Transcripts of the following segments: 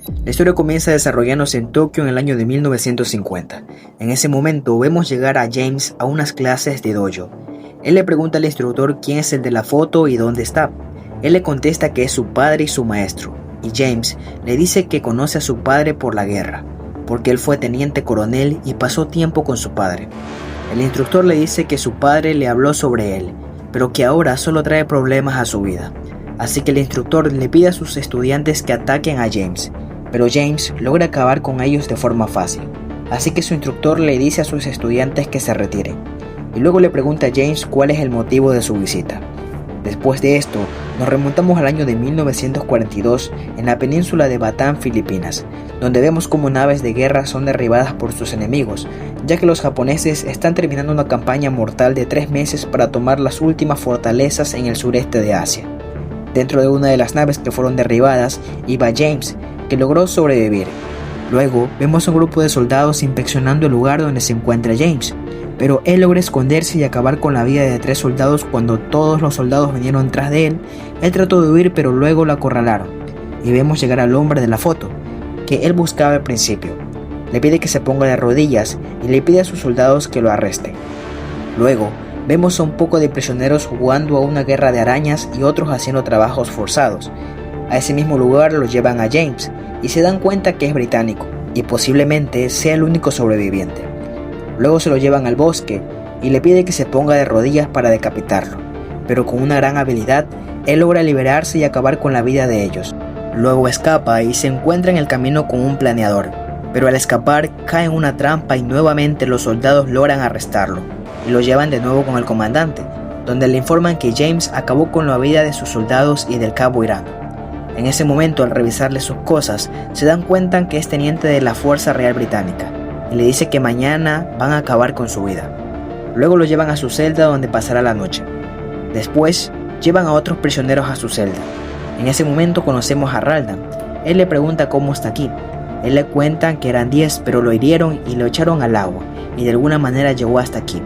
La historia comienza desarrollándose en Tokio en el año de 1950. En ese momento vemos llegar a James a unas clases de dojo. Él le pregunta al instructor quién es el de la foto y dónde está. Él le contesta que es su padre y su maestro, y James le dice que conoce a su padre por la guerra, porque él fue teniente coronel y pasó tiempo con su padre. El instructor le dice que su padre le habló sobre él, pero que ahora solo trae problemas a su vida. Así que el instructor le pide a sus estudiantes que ataquen a James, pero James logra acabar con ellos de forma fácil. Así que su instructor le dice a sus estudiantes que se retiren, y luego le pregunta a James cuál es el motivo de su visita. Después de esto, nos remontamos al año de 1942 en la península de Bataan, Filipinas, donde vemos cómo naves de guerra son derribadas por sus enemigos, ya que los japoneses están terminando una campaña mortal de 3 meses para tomar las últimas fortalezas en el sureste de Asia. Dentro de una de las naves que fueron derribadas iba James, que logró sobrevivir. Luego vemos a un grupo de soldados inspeccionando el lugar donde se encuentra James, pero él logra esconderse y acabar con la vida de 3 soldados cuando todos los soldados vinieron tras de él. Él trató de huir, pero luego lo acorralaron, y vemos llegar al hombre de la foto, que él buscaba al principio. Le pide que se ponga de rodillas y le pide a sus soldados que lo arresten. Luego vemos a un poco de prisioneros jugando a una guerra de arañas y otros haciendo trabajos forzados. A ese mismo lugar lo llevan a James y se dan cuenta que es británico y posiblemente sea el único sobreviviente. Luego se lo llevan al bosque y le pide que se ponga de rodillas para decapitarlo, pero con una gran habilidad, él logra liberarse y acabar con la vida de ellos. Luego escapa y se encuentra en el camino con un planeador, pero al escapar cae en una trampa y nuevamente los soldados logran arrestarlo y lo llevan de nuevo con el comandante, donde le informan que James acabó con la vida de sus soldados y del cabo Irán. En ese momento, al revisarle sus cosas, se dan cuenta que es teniente de la Fuerza Real Británica y le dice que mañana van a acabar con su vida. Luego lo llevan a su celda donde pasará la noche. Después, llevan a otros prisioneros a su celda. En ese momento conocemos a Raldan. Él le pregunta cómo está aquí. Él le cuenta que eran 10, pero lo hirieron y lo echaron al agua, y de alguna manera llegó hasta aquí.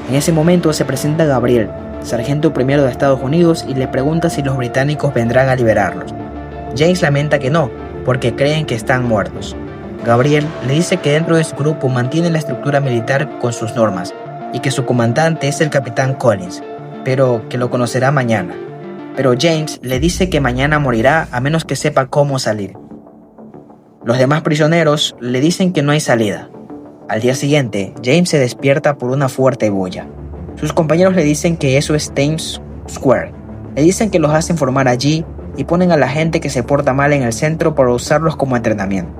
En ese momento se presenta Gabriel, sargento primero de Estados Unidos, y le pregunta si los británicos vendrán a liberarlos. James lamenta que no, porque creen que están muertos. Gabriel le dice que dentro de su grupo mantiene la estructura militar con sus normas, y que su comandante es el capitán Collins, pero que lo conocerá mañana. Pero James le dice que mañana morirá a menos que sepa cómo salir. Los demás prisioneros le dicen que no hay salida. Al día siguiente, James se despierta por una fuerte bulla. Sus compañeros le dicen que eso es Times Square. Le dicen que los hacen formar allí y ponen a la gente que se porta mal en el centro para usarlos como entrenamiento.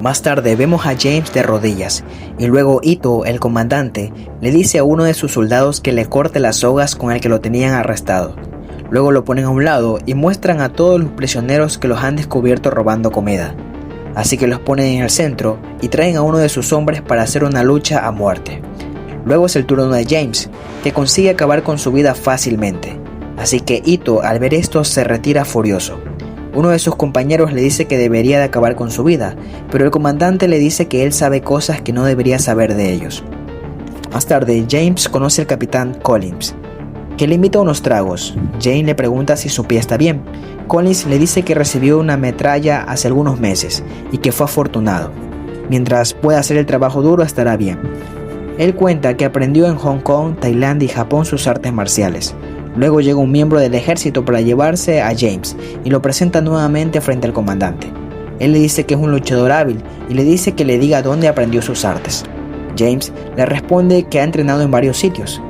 Más tarde vemos a James de rodillas y luego Ito, el comandante, le dice a uno de sus soldados que le corte las sogas con el que lo tenían arrestado. Luego lo ponen a un lado y muestran a todos los prisioneros que los han descubierto robando comida. Así que los ponen en el centro y traen a uno de sus hombres para hacer una lucha a muerte. Luego es el turno de James, que consigue acabar con su vida fácilmente. Así que Ito, al ver esto, se retira furioso. Uno de sus compañeros le dice que debería de acabar con su vida, pero el comandante le dice que él sabe cosas que no debería saber de ellos. Más tarde, James conoce al capitán Collins, que le invita a unos tragos. Jane le pregunta si su pie está bien. Collins le dice que recibió una metralla hace algunos meses y que fue afortunado. Mientras pueda hacer el trabajo duro estará bien. Él cuenta que aprendió en Hong Kong, Tailandia y Japón sus artes marciales. Luego llega un miembro del ejército para llevarse a James y lo presenta nuevamente frente al comandante. Él le dice que es un luchador hábil y le dice que le diga dónde aprendió sus artes. James le responde que ha entrenado en varios sitios,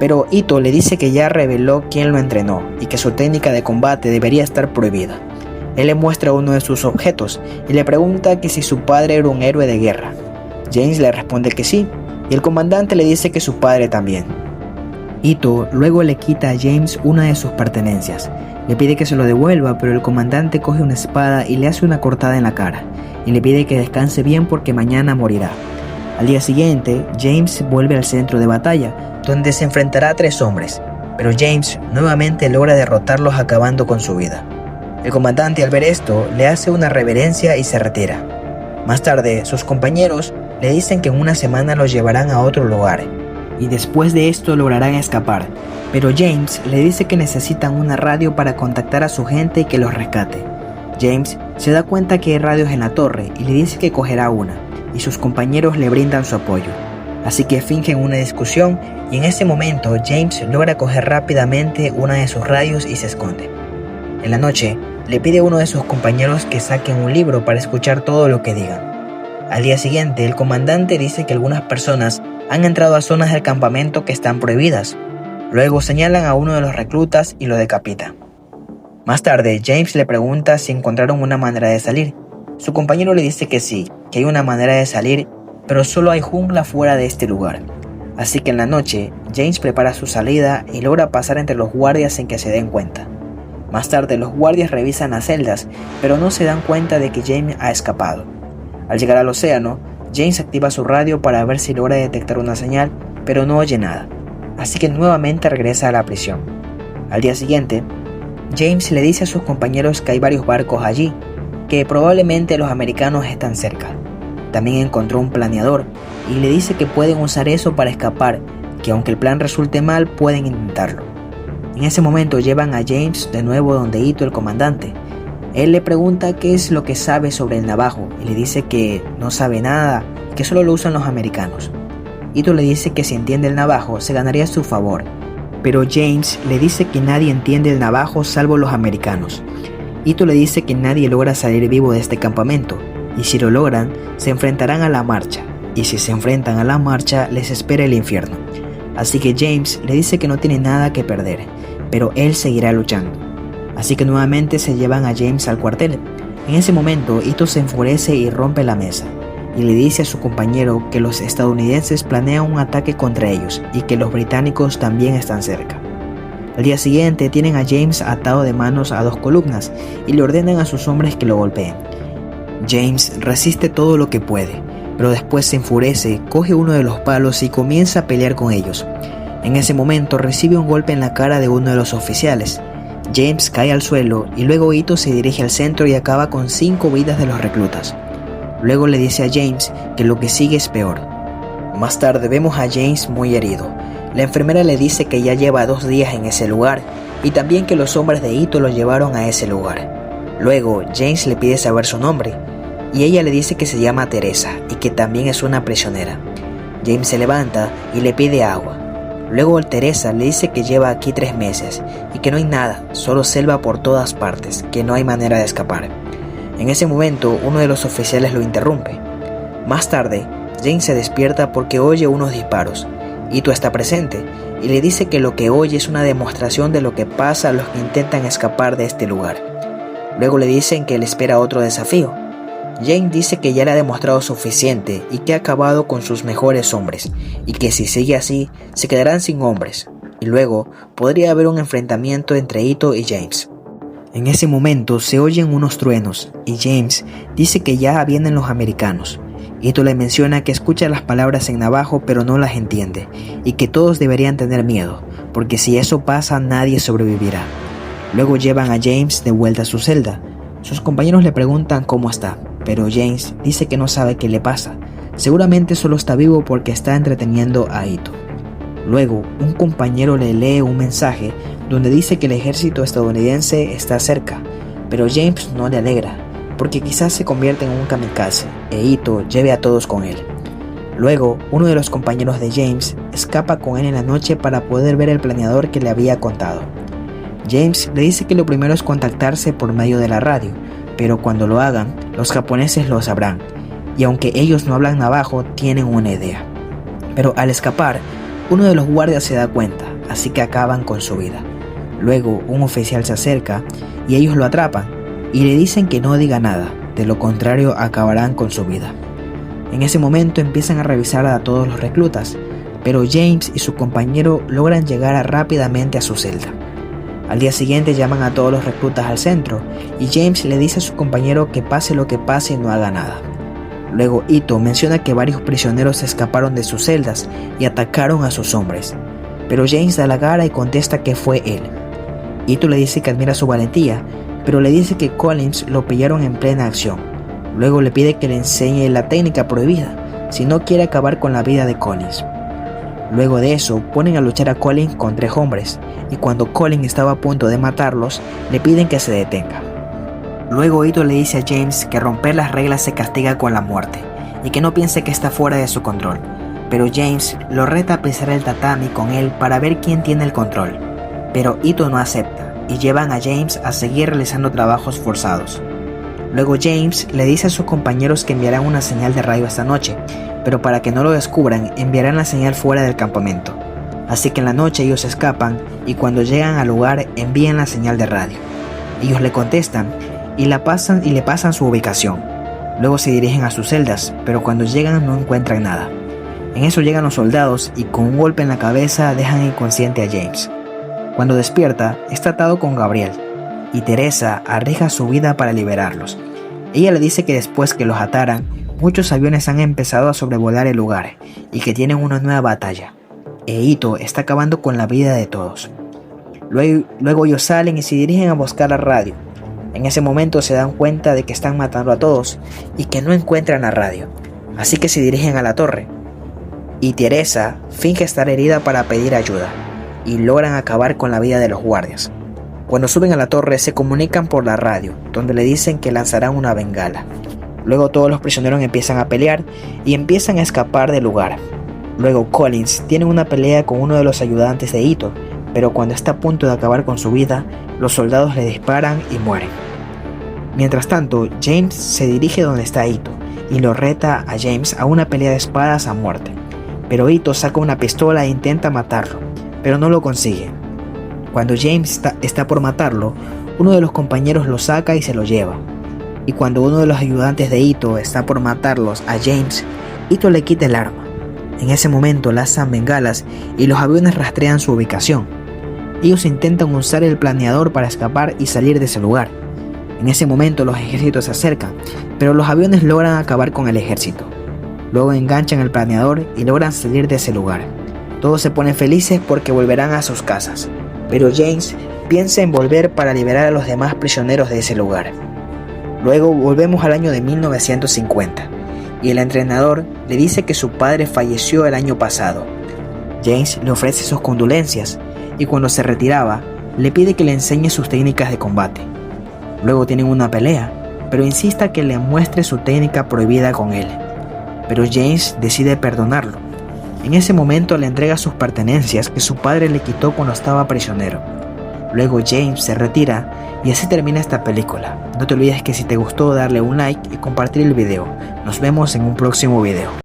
pero Ito le dice que ya reveló quién lo entrenó y que su técnica de combate debería estar prohibida. Él le muestra uno de sus objetos y le pregunta que si su padre era un héroe de guerra. James le responde que sí, y el comandante le dice que su padre también. Ito luego le quita a James una de sus pertenencias. Le pide que se lo devuelva, pero el comandante coge una espada y le hace una cortada en la cara, y le pide que descanse bien porque mañana morirá. Al día siguiente, James vuelve al centro de batalla, donde se enfrentará a 3 hombres, pero James nuevamente logra derrotarlos acabando con su vida. El comandante, al ver esto, le hace una reverencia y se retira. Más tarde, sus compañeros le dicen que en una semana los llevarán a otro lugar, y después de esto lograrán escapar, pero James le dice que necesitan una radio para contactar a su gente y que los rescate. James Se da cuenta que hay radios en la torre y le dice que cogerá una, y sus compañeros le brindan su apoyo. Así que fingen una discusión y en ese momento James logra coger rápidamente una de sus radios y se esconde. En la noche, le pide a uno de sus compañeros que saquen un libro para escuchar todo lo que digan. Al día siguiente, el comandante dice que algunas personas han entrado a zonas del campamento que están prohibidas. Luego señalan a uno de los reclutas y lo decapita. Más tarde, James le pregunta si encontraron una manera de salir. Su compañero le dice que sí, que hay una manera de salir, pero solo hay jungla fuera de este lugar. Así que en la noche, James prepara su salida y logra pasar entre los guardias sin que se den cuenta. Más tarde, los guardias revisan las celdas, pero no se dan cuenta de que James ha escapado. Al llegar al océano, James activa su radio para ver si logra detectar una señal, pero no oye nada. Así que nuevamente regresa a la prisión. Al día siguiente, James le dice a sus compañeros que hay varios barcos allí, que probablemente los americanos están cerca. También encontró un planeador y le dice que pueden usar eso para escapar, que aunque el plan resulte mal, pueden intentarlo. En ese momento llevan a James de nuevo donde Ito, el comandante. Él le pregunta qué es lo que sabe sobre el navajo y le dice que no sabe nada, que solo lo usan los americanos. Ito le dice que si entiende el navajo se ganaría a su favor, pero James le dice que nadie entiende el navajo salvo los americanos. Ito le dice que nadie logra salir vivo de este campamento, y si lo logran, se enfrentarán a la marcha, y si se enfrentan a la marcha, les espera el infierno. Así que James le dice que no tiene nada que perder, pero él seguirá luchando. Así que nuevamente se llevan a James al cuartel. En ese momento, Ito se enfurece y rompe la mesa, y le dice a su compañero que los estadounidenses planean un ataque contra ellos y que los británicos también están cerca. Al día siguiente tienen a James atado de manos a 2 columnas y le ordenan a sus hombres que lo golpeen. James resiste todo lo que puede, pero después se enfurece, coge uno de los palos y comienza a pelear con ellos. En ese momento recibe un golpe en la cara de uno de los oficiales. James cae al suelo y luego Ito se dirige al centro y acaba con 5 vidas de los reclutas. Luego le dice a James que lo que sigue es peor. Más tarde vemos a James muy herido. La enfermera le dice que ya lleva 2 días en ese lugar y también que los hombres de Ito lo llevaron a ese lugar. Luego James le pide saber su nombre y ella le dice que se llama Teresa y que también es una prisionera. James se levanta y le pide agua. Luego Teresa le dice que lleva aquí 3 meses y que no hay nada, solo selva por todas partes, que no hay manera de escapar. En ese momento uno de los oficiales lo interrumpe. Más tarde, James se despierta porque oye unos disparos. Ito está presente y le dice que lo que oye es una demostración de lo que pasa a los que intentan escapar de este lugar. Luego le dicen que le espera otro desafío. James dice que ya le ha demostrado suficiente y que ha acabado con sus mejores hombres y que si sigue así se quedarán sin hombres y luego podría haber un enfrentamiento entre Ito y James. En ese momento se oyen unos truenos y James dice que ya vienen los americanos. Ito le menciona que escucha las palabras en navajo pero no las entiende y que todos deberían tener miedo porque si eso pasa nadie sobrevivirá. Luego llevan a James de vuelta a su celda. Sus compañeros le preguntan cómo está, pero James dice que no sabe qué le pasa. Seguramente solo está vivo porque está entreteniendo a Ito. Luego, un compañero le lee un mensaje donde dice que el ejército estadounidense está cerca, pero James no le alegra, porque quizás se convierta en un kamikaze e Ito lleve a todos con él. Luego, uno de los compañeros de James escapa con él en la noche para poder ver el planeador que le había contado. James le dice que lo primero es contactarse por medio de la radio, pero cuando lo hagan, los japoneses lo sabrán, y aunque ellos no hablan navajo, tienen una idea. Pero al escapar, uno de los guardias se da cuenta, así que acaban con su vida. Luego, un oficial se acerca y ellos lo atrapan, y le dicen que no diga nada, de lo contrario acabarán con su vida. En ese momento empiezan a revisar a todos los reclutas, pero James y su compañero logran llegar rápidamente a su celda. Al día siguiente llaman a todos los reclutas al centro y James le dice a su compañero que pase lo que pase no haga nada. Luego Ito menciona que varios prisioneros escaparon de sus celdas y atacaron a sus hombres, pero James da la cara y contesta que fue él. Ito le dice que admira su valentía, pero le dice que Collins lo pillaron en plena acción. Luego le pide que le enseñe la técnica prohibida, si no quiere acabar con la vida de Collins. Luego de eso, ponen a luchar a Collins con 3 hombres, y cuando Collins estaba a punto de matarlos, le piden que se detenga. Luego Ito le dice a James que romper las reglas se castiga con la muerte y que no piense que está fuera de su control, pero James lo reta a pisar el tatami con él para ver quién tiene el control, pero Ito no acepta y llevan a James a seguir realizando trabajos forzados. Luego James le dice a sus compañeros que enviarán una señal de radio esta noche, pero para que no lo descubran enviarán la señal fuera del campamento. Así que en la noche ellos escapan y cuando llegan al lugar envían la señal de radio. Ellos le contestan y le pasan su ubicación. Luego se dirigen a sus celdas, pero cuando llegan no encuentran nada. En eso llegan los soldados y con un golpe en la cabeza dejan inconsciente a James. Cuando despierta, está atado con Gabriel y Teresa arriesga su vida para liberarlos. Ella le dice que después que los ataran, muchos aviones han empezado a sobrevolar el lugar y que tienen una nueva batalla. Ito está acabando con la vida de todos. Luego ellos salen y se dirigen a buscar la radio. En ese momento se dan cuenta de que están matando a todos y que no encuentran la radio, así que se dirigen a la torre. Y Teresa finge estar herida para pedir ayuda y logran acabar con la vida de los guardias. Cuando suben a la torre se comunican por la radio, donde le dicen que lanzarán una bengala. Luego todos los prisioneros empiezan a pelear y empiezan a escapar del lugar. Luego Collins tiene una pelea con uno de los ayudantes de Ito, pero cuando está a punto de acabar con su vida, los soldados le disparan y mueren. Mientras tanto, James se dirige donde está Ito y lo reta a James a una pelea de espadas a muerte. Pero Ito saca una pistola e intenta matarlo, pero no lo consigue. Cuando James está por matarlo, uno de los compañeros lo saca y se lo lleva. Y cuando uno de los ayudantes de Ito está por matarlos a James, Ito le quita el arma. En ese momento lanzan bengalas y los aviones rastrean su ubicación. Ellos intentan usar el planeador para escapar y salir de ese lugar. En ese momento los ejércitos se acercan, pero los aviones logran acabar con el ejército. Luego enganchan el planeador y logran salir de ese lugar. Todos se ponen felices porque volverán a sus casas, pero James piensa en volver para liberar a los demás prisioneros de ese lugar. Luego volvemos al año de 1950 y el entrenador le dice que su padre falleció el año pasado. James le ofrece sus condolencias y cuando se retiraba le pide que le enseñe sus técnicas de combate. Luego tienen una pelea, pero insiste que le muestre su técnica prohibida con él. Pero James decide perdonarlo. En ese momento le entrega sus pertenencias que su padre le quitó cuando estaba prisionero. Luego James se retira y así termina esta película. No te olvides que si te gustó darle un like y compartir el video. Nos vemos en un próximo video.